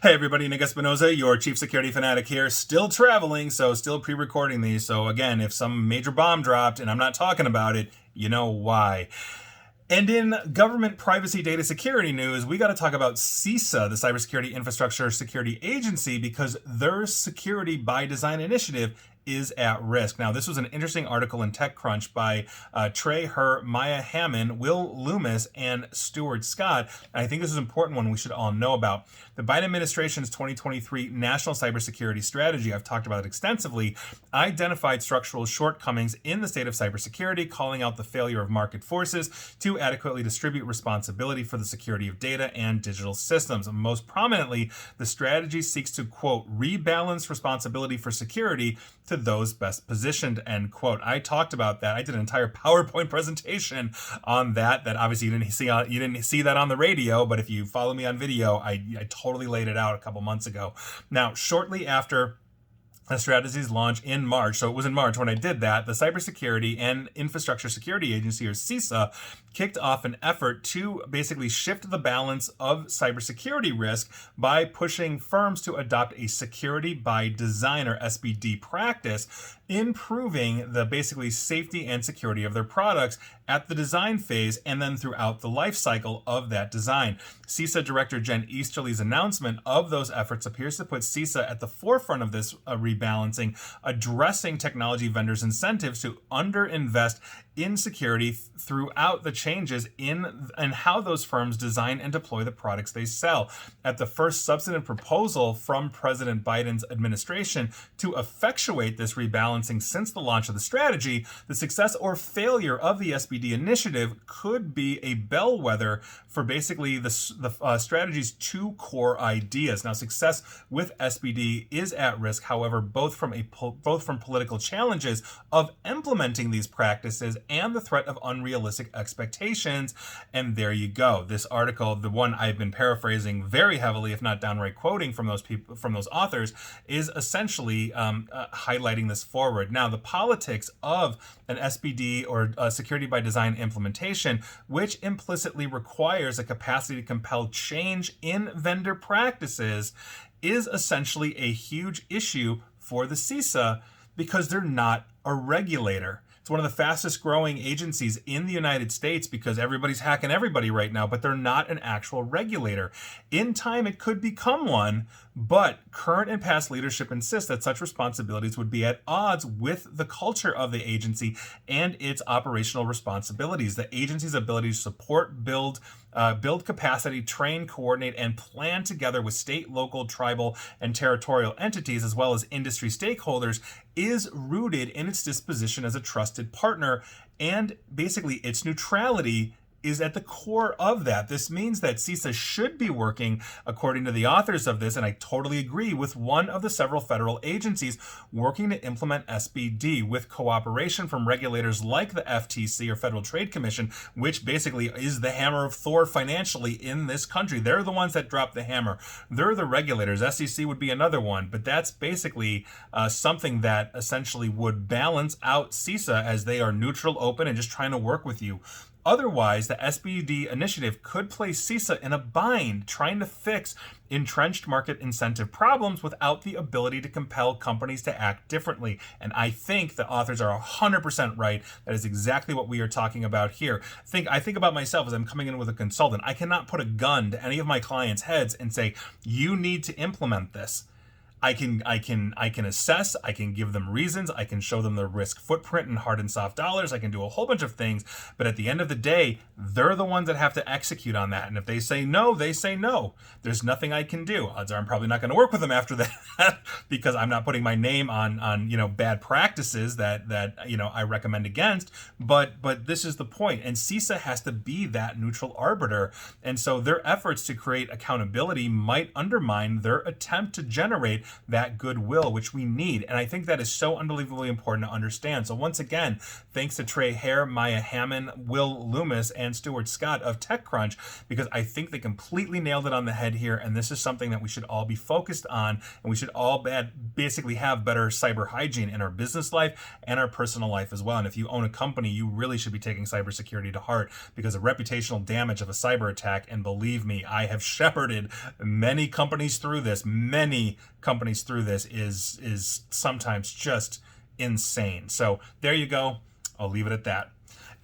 Hey everybody, Nick Espinoza, your chief security fanatic here, still traveling, so still pre-recording these. So again, if some major bomb dropped and I'm not talking about it, you know why. And in government privacy data security news, we got to talk about CISA, the Cybersecurity Infrastructure Security Agency, because their security by design initiative is at risk. Now, this was an interesting article in TechCrunch by Trey Herr, Maya Hammond, Will Loomis, and Stuart Scott. And I think this is an important one we should all know about. The Biden administration's 2023 National Cybersecurity Strategy, I've talked about it extensively, identified structural shortcomings in the state of cybersecurity, calling out the failure of market forces to adequately distribute responsibility for the security of data and digital systems. Most prominently, the strategy seeks to, quote, rebalance responsibility for security to those best positioned, end quote. I talked about that. I did an entire PowerPoint presentation on that obviously you didn't see that on the radio, but if you follow me on video, I totally laid it out a couple months ago. Now, shortly after the strategy's launch in March, so it was in March when I did that, the Cybersecurity and Infrastructure Security Agency, or CISA, kicked off an effort to basically shift the balance of cybersecurity risk by pushing firms to adopt a security by design, or SBD, practice, improving the basically safety and security of their products at the design phase and then throughout the life cycle of that design. CISA Director Jen Easterly's announcement of those efforts appears to put CISA at the forefront of this rebalancing, addressing technology vendors' incentives to underinvest in security throughout the changes in and how those firms design and deploy the products they sell. At the first substantive proposal from President Biden's administration to effectuate this rebalancing since the launch of the strategy, the success or failure of the SBD initiative could be a bellwether for basically the strategy's two core ideas. Now, success with SBD is at risk, however, both from political challenges of implementing these practices and the threat of unrealistic expectations. And there you go. This article, the one I've been paraphrasing very heavily, if not downright quoting from those people, from those authors, is essentially highlighting this forward. Now, the politics of an SBD, or a security by design implementation, which implicitly requires a capacity to compel change in vendor practices, is essentially a huge issue for the CISA because they're not a regulator. It's one of the fastest growing agencies in the United States because everybody's hacking everybody right now, but they're not an actual regulator. In time, it could become one, but current and past leadership insist that such responsibilities would be at odds with the culture of the agency and its operational responsibilities. The agency's ability to support, build capacity, train, coordinate, and plan together with state, local, tribal, and territorial entities, as well as industry stakeholders, is rooted in its disposition as a trusted partner, and basically its neutrality is at the core of that. This means that CISA should be working, according to the authors of this, and I totally agree, with one of the several federal agencies working to implement SBD with cooperation from regulators like the FTC, or Federal Trade Commission, which basically is the hammer of Thor financially in this country. They're the ones that drop the hammer. They're the regulators. SEC would be another one, but that's basically something that essentially would balance out CISA, as they are neutral, open, and just trying to work with you. Otherwise, the SBD initiative could place CISA in a bind, trying to fix entrenched market incentive problems without the ability to compel companies to act differently. And I think the authors are 100% right. That is exactly what we are talking about here. I think about myself as I'm coming in with a consultant. I cannot put a gun to any of my clients' heads and say, you need to implement this. I can assess, I can give them reasons, I can show them the risk footprint in hard and soft dollars, I can do a whole bunch of things, but at the end of the day, they're the ones that have to execute on that. And if they say no, they say no. There's nothing I can do. Odds are I'm probably not going to work with them after that because I'm not putting my name on bad practices that I recommend against. But this is the point. And CISA has to be that neutral arbiter. And so their efforts to create accountability might undermine their attempt to generate that goodwill, which we need. And I think that is so unbelievably important to understand. So once again, thanks to Trey Hare, Maya Hammond, Will Loomis, and Stuart Scott of TechCrunch, because I think they completely nailed it on the head here. And this is something that we should all be focused on, and we should all basically have better cyber hygiene in our business life and our personal life as well. And if you own a company, you really should be taking cybersecurity to heart, because the reputational damage of a cyber attack, and believe me, I have shepherded many companies through this, is sometimes just insane. So there you go. I'll leave it at that.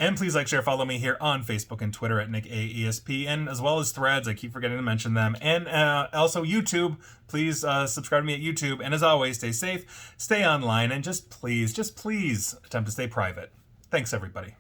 And please like, share, follow me here on Facebook and Twitter at NickAESP, and as well as Threads. I keep forgetting to mention them. And also YouTube. Please subscribe to me at YouTube. And as always, stay safe, stay online, and just please attempt to stay private. Thanks, everybody.